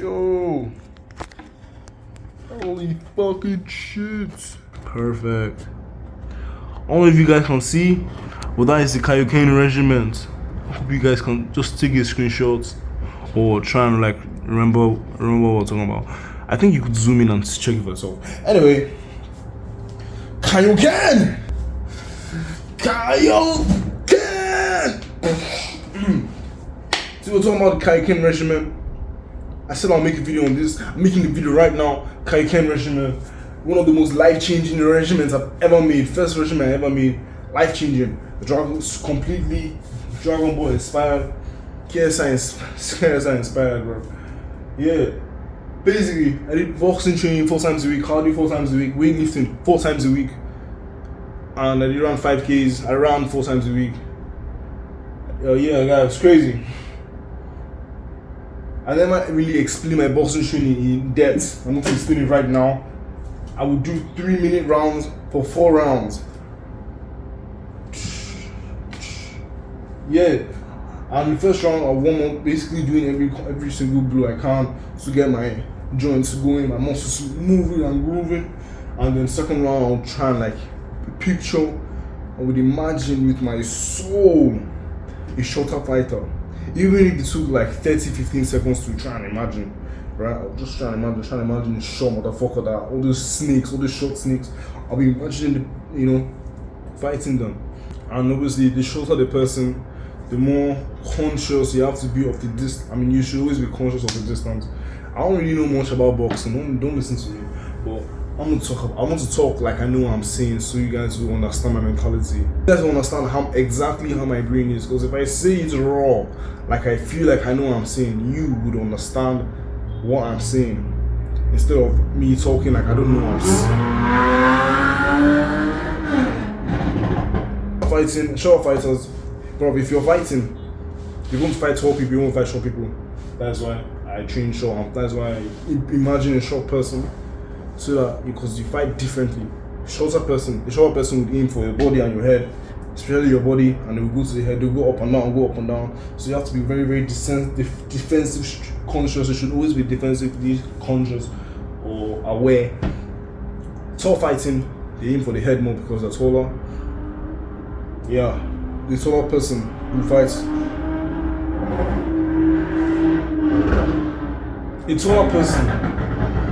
Yo. Holy fucking shit. Perfect. I don't know if you guys can see, but that is the Kaio Ken Regiment. I hope you guys can just take a screenshot or try and like remember what we're talking about. I think you could zoom in and check it for yourself. Anyway, Kaio Ken! Kaio Ken! So we're talking about the Kaio Ken Regiment. I said I'll make a video on this. I'm making the video right now. Kaio Ken Regiment, one of the most life-changing regiments I've ever made. First regiment I ever made, life-changing. The Dragon's completely Dragon Ball inspired. KSI inspired, bro. Yeah. Basically, I did boxing training 4 times a week, cardio 4 times a week, weightlifting 4 times a week, and I did around 5Ks. I ran 4 times a week. Yeah, guys, it's crazy. I never really explain my boxing training in depth. I'm going to explain it right now. I would do 3-minute rounds for 4 rounds. Yeah. And the first round I warm up, basically doing every single blow I can to get my joints going, my muscles moving and grooving. And then second round I'll try and like picture, I would imagine with my soul, a shorter fighter. Even if it took like 30-15 seconds to try and imagine, right? I'll just try and imagine a short motherfucker that all those short snakes. I'll be imagining fighting them. And obviously the shorter the person, the more conscious you have to be of the distance. I mean, you should always be conscious of the distance. I don't really know much about boxing, don't listen to me, but I want to talk like I know what I'm saying, so you guys will understand my mentality. You guys will understand exactly how my brain is, because if I say it raw, like I feel like I know what I'm saying, you would understand what I'm saying, instead of me talking like I don't know what I'm saying. Fighting, short fighters, bro, if you're fighting, you won't fight tall people, you won't fight short people. That's why I train short, that's why I imagine a short person. So that because you fight differently. The shorter person would aim for your body and your head, especially your body, and they will go to the head, they'll go up and down. So you have to be very, very defensive conscious. You should always be defensively conscious or aware. Tall fighting, they aim for the head more because they're taller. Yeah, the taller person who fights. A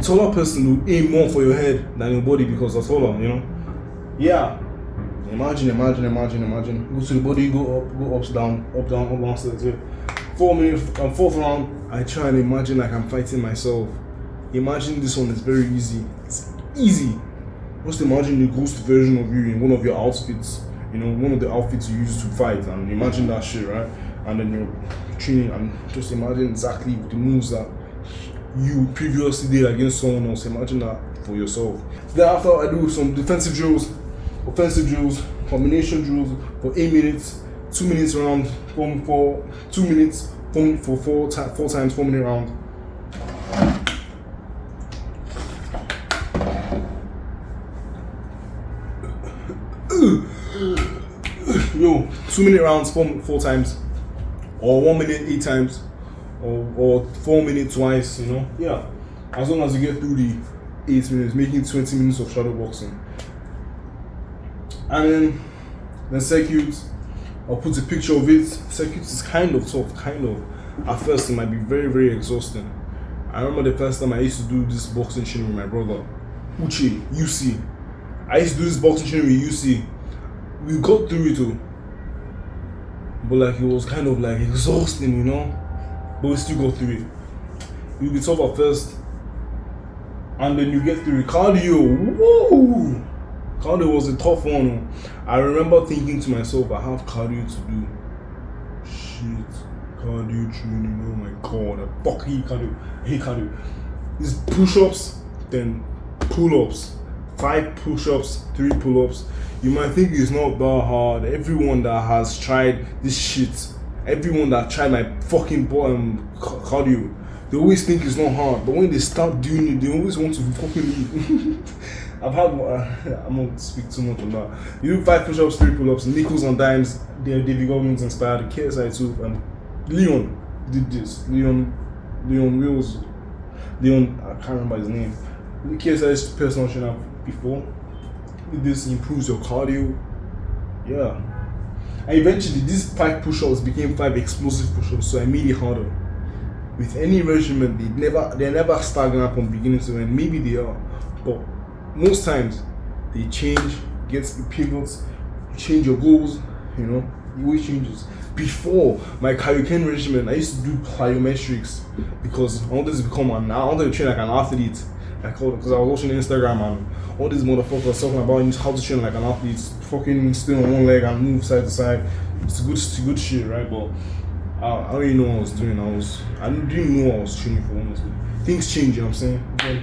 taller person will aim more for your head than your body because they're taller, Yeah. Imagine. Go to the body, go up, down, stairs. 4 minutes, fourth round, I try and imagine like I'm fighting myself. Imagine this one is very easy. It's easy. Just imagine the ghost version of you in one of your outfits. One of the outfits you use to fight, and imagine that shit, right? And then you're training and just imagine exactly the moves that you previously did against someone else. Imagine that for yourself. Then after, I do some defensive drills, offensive drills, combination drills for 8 minutes, 2 minutes round, for 2 minutes, for 4 times 4 minute round. Yo, 2 minute rounds, 4 times, or 1 minute 8 times. Or 4 minutes twice, Yeah. As long as you get through the 8 minutes, making 20 minutes of shadow boxing. And then circuit, I'll put a picture of it. Circuit is kind of tough, At first, it might be very, very exhausting. I remember the first time I used to do this boxing training with my brother, Uche, UC. I used to do this boxing training with UC. We got through it too. But like, it was kind of like exhausting, But we still go through it. You'll be tough at first, and then you get through it. Cardio, woo! Cardio was a tough one. I remember thinking to myself, I have cardio to do. Shit, cardio training, oh my god, I fucking hate cardio. It's push-ups, then pull-ups. 5 push-ups, 3 pull-ups. You might think it's not that hard. Everyone that has tried this shit, everyone that tried my fucking cardio, they always think it's not hard, but when they start doing it, they always want to fucking leave. I'm not speak too much on that. You do 5 push-ups, 3 pull-ups, nickels and dimes. David Goggins inspired, KSI too, and Leon did this. Leon Wills Leon, I can't remember his name. The KSI's personal trainer before. This improves your cardio. Yeah. And eventually, these 5 push-ups became 5 explosive push-ups, so I made it harder. With any regimen, they're never stagnant from beginning to end. Maybe they are, but most times they change, pivots, you change your goals, it always changes. Before my Kaio Ken Regiment, I used to do plyometrics because I wanted to train like an athlete. Because I was watching Instagram and all these motherfuckers talking about how to train like an athlete, fucking stay on one leg and move side to side. It's good shit, right? But I don't even know what I was doing. I didn't know what I was training for, honestly. Things change, you know what I'm saying? Okay.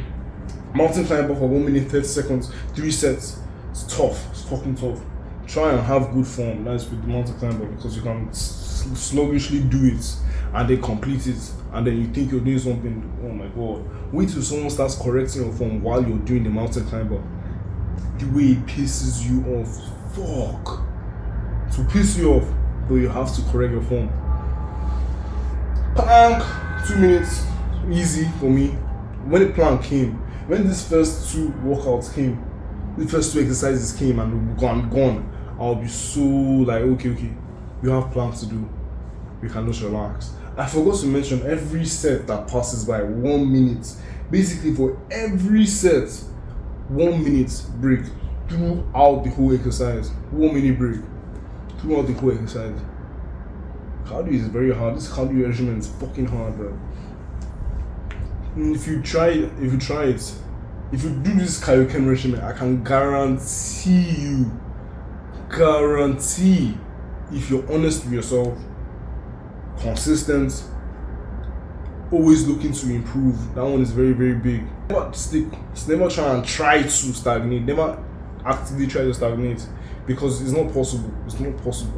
Mountain climber for 1 minute 30 seconds, 3 sets. It's tough. It's fucking tough. Try and have good form. That's with the mountain climber because you can sluggishly do it and then complete it, and then you think you're doing something. Oh my god! Wait till someone starts correcting your form while you're doing the mountain climber. The way it pisses you off. Fuck. To piss you off, but you have to correct your form. Plank, 2 minutes, easy for me. When the plank came, when these first 2 workouts came, the first 2 exercises came and gone, I'll be so like, okay, you have planks to do. We can just relax. I forgot to mention every set that passes by 1 minute. Basically, for every set, 1 minute break throughout the whole exercise. 1 minute break throughout the whole exercise. Cardio is very hard. This cardio regimen is fucking hard, bro. If you do this Kaio Ken regimen, I can guarantee, if you're honest with yourself, consistent, always looking to improve, that one is very, very big. Never try to stagnate. Never actively try to stagnate, because it's not possible.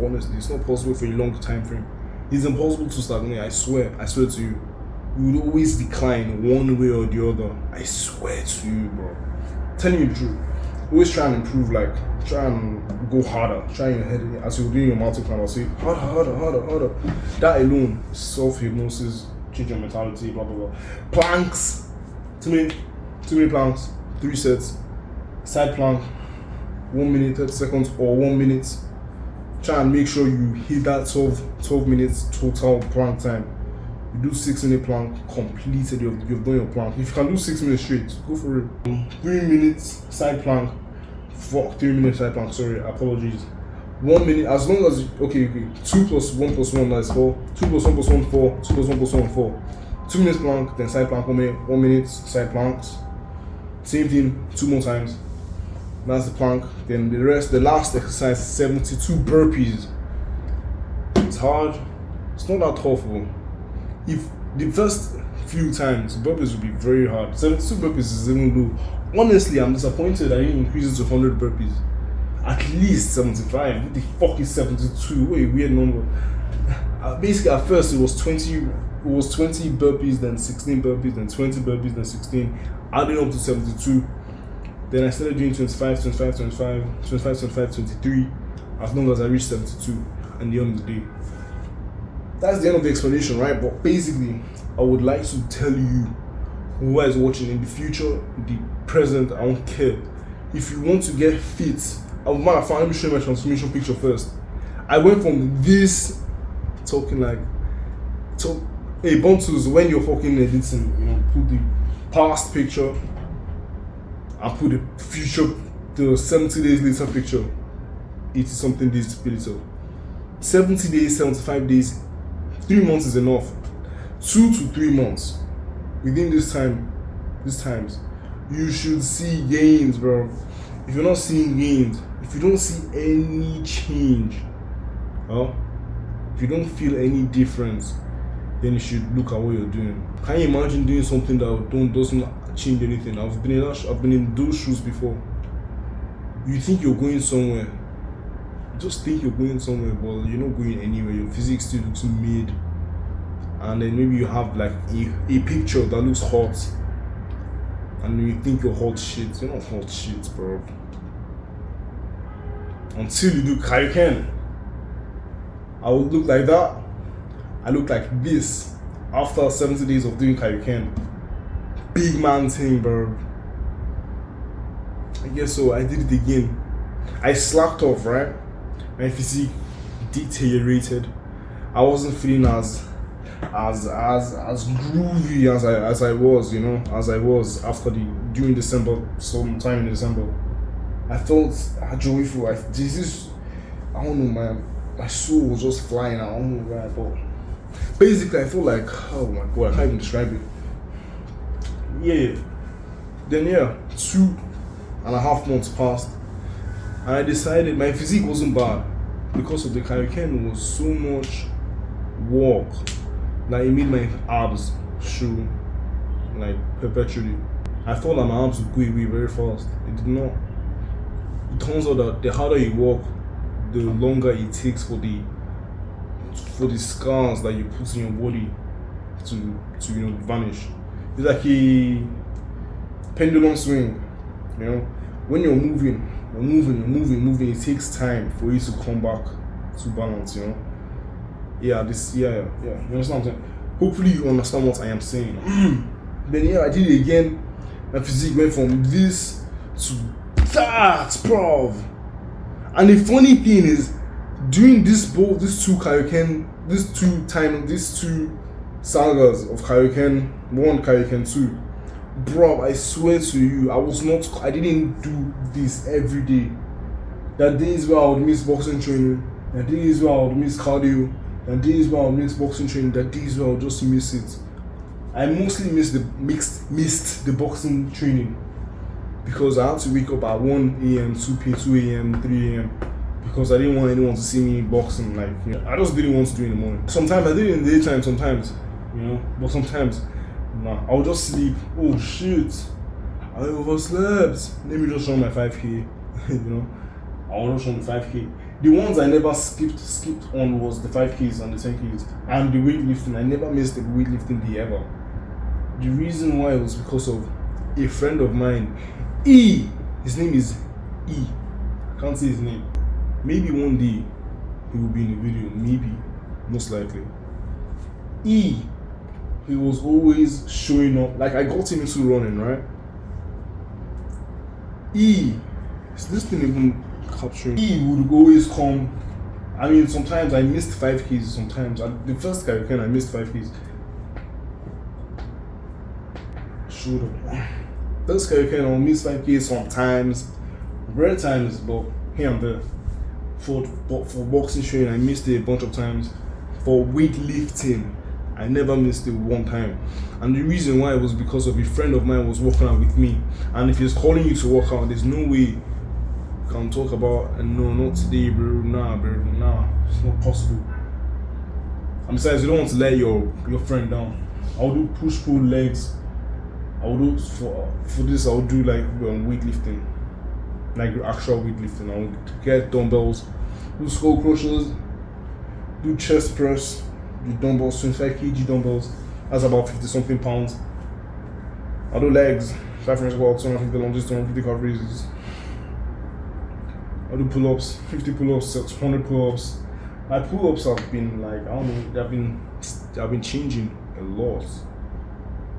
Honestly, it's not possible for a long time frame. It's impossible to stagnate. I swear to you. You will always decline one way or the other. I swear to you, bro. Telling you the truth. Always try and improve, like try and go harder. Try your head as you're doing your mountain climb. Say harder. That alone, self-hypnosis, change your mentality, blah blah blah. Planks, 2 minute planks, 3 sets. Side plank, 1 minute 30 seconds or 1 minute. Try and make sure you hit that 12 minutes total plank time. You do 6 minute plank, completed, you've done your plank. If you can do 6 minutes straight, go for it. 3 minutes side plank. 3 minutes side plank, sorry, apologies. 1 minute, as long as, okay, 2 plus 1 plus 1, that's 4. 2 plus 1 plus 1, 4. 2 plus 1 plus 1, 4. 2 minutes plank, then side plank, 1 minute, side planks. Same thing, 2 more times. That's the plank. Then the last exercise, 72 burpees. It's hard. It's not that tough, though. If the first few times, burpees will be very hard. 72 burpees is even low. Honestly, I'm disappointed I didn't increase it to 100 burpees. At least 75. What the fuck is 72? What a weird number. Basically, at first it was 20 burpees, then 16 burpees, then 20 burpees, then 16, adding up to 72. Then I started doing 25, 23, as long as I reached 72 at the end of the day. That's the end of the explanation, right? But basically, I would like to tell you who is watching in the future, the present, I don't care. If you want to get fit, let me show you my transformation picture first. I went from this hey, Bontus, when you're fucking editing, put the past picture and put the 70 days later picture, 80 something days later. 70 days, 75 days, 3 months is enough. 2 to 3 months. Within these times, you should see gains, bro. If you're not seeing gains, if you don't see any change, if you don't feel any difference, then you should look at what you're doing. Can you imagine doing something that doesn't change anything? I've been in those shoes before. You think you're going somewhere. You just think you're going somewhere, but you're not going anywhere. Your physics still looks mid. And then maybe you have like a picture that looks hot, and you think you're hot shit. You're not hot shit, bro. Until you do Kaio Ken. I would look like that. I look like this after 70 days of doing Kaio Ken. big man thing, bro. I guess so. I did it again. I slacked off, right? My physique deteriorated. I wasn't feeling as groovy as I was, as I was during December, sometime in December. I felt joyful. I don't know, my soul was just flying. I don't know where I thought. Basically, I felt like, oh my god, I can't even describe it. Yeah. Then 2.5 months passed, and I decided my physique wasn't bad because of the Kaio Ken was so much work that it made my abs show like perpetually. I thought that my abs would go away very fast. It did not. It turns out that the harder you work, the longer it takes for the scars that you put in your body to vanish. It's like a pendulum swing. When you're moving, it takes time for you to come back to balance. You understand what I'm saying? Hopefully you understand what I am saying. Then I did it again. My physique went from this to that, bro. And the funny thing is, during these two sagas of Kaio Ken 1, Kaio Ken 2, bro, I swear to you, I didn't do this every day. There are days where I would miss boxing training. There are days where I would miss cardio. There are days where I would miss boxing training. There are days where I would just miss it. I mostly missed the boxing training because I had to wake up at 1 a.m., 2 a.m., 3 a.m. because I didn't want anyone to see me boxing. I just didn't want to do it in the morning. Sometimes I did it in the daytime, but sometimes, nah, I would just sleep. Oh shit, I overslept. Let me just run my 5K. I would just run the 5K. The ones I never skipped on was the 5Ks and the 10Ks and the weightlifting. I never missed the weightlifting day ever. The reason why was because of a friend of mine, E. His name is E. I can't say his name. Maybe one day he will be in the video. Maybe, most likely. E. He was always showing up. Like I got him into running, right? E. Is this thing even capturing? E would always come. I mean, sometimes I missed 5Ks. Sometimes the first Kaio Ken I missed 5Ks. Shoot up. First Kaio Ken I'll miss 5Ks sometimes, rare times, but here and there. For boxing training, I missed it a bunch of times. For weightlifting, I never missed it one time. And the reason why was because of a friend of mine was working out with me. And if he's calling you to work out, there's no way you can talk about, no, not today, bro. Nah, it's not possible. And besides, you don't want to let your friend down. I'll do push-pull legs. I'll do for this. I'll do like weightlifting, like actual weightlifting. I'll get dumbbells, do skull crushers, do chest press, do dumbbells, 25 kg dumbbells. That's about 50 something pounds. I'll do legs, 500 squats, 250 lunges, 250 calf raises. I'll do pull-ups, 50 pull-ups, 100 pull-ups. My pull-ups have been like, I don't know, they've been changing a lot.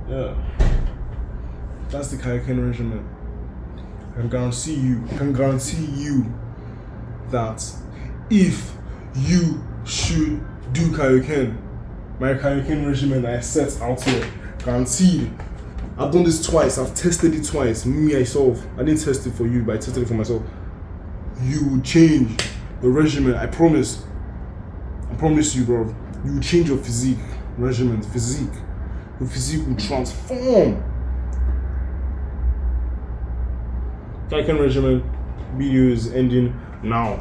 Yeah. That's the Kaio Ken Regiment. I can guarantee you that if you should do Kaio Ken, my Kaio Ken Regiment I set out here, guaranteed. I've done this twice. I've tested it twice. Me myself. I didn't test it for you, but I tested it for myself. You will change the regimen. I promise. I promise you, bro. You will change your physique. Regiment, physique. Your physique will transform. Kaio Ken Regiment video is ending now.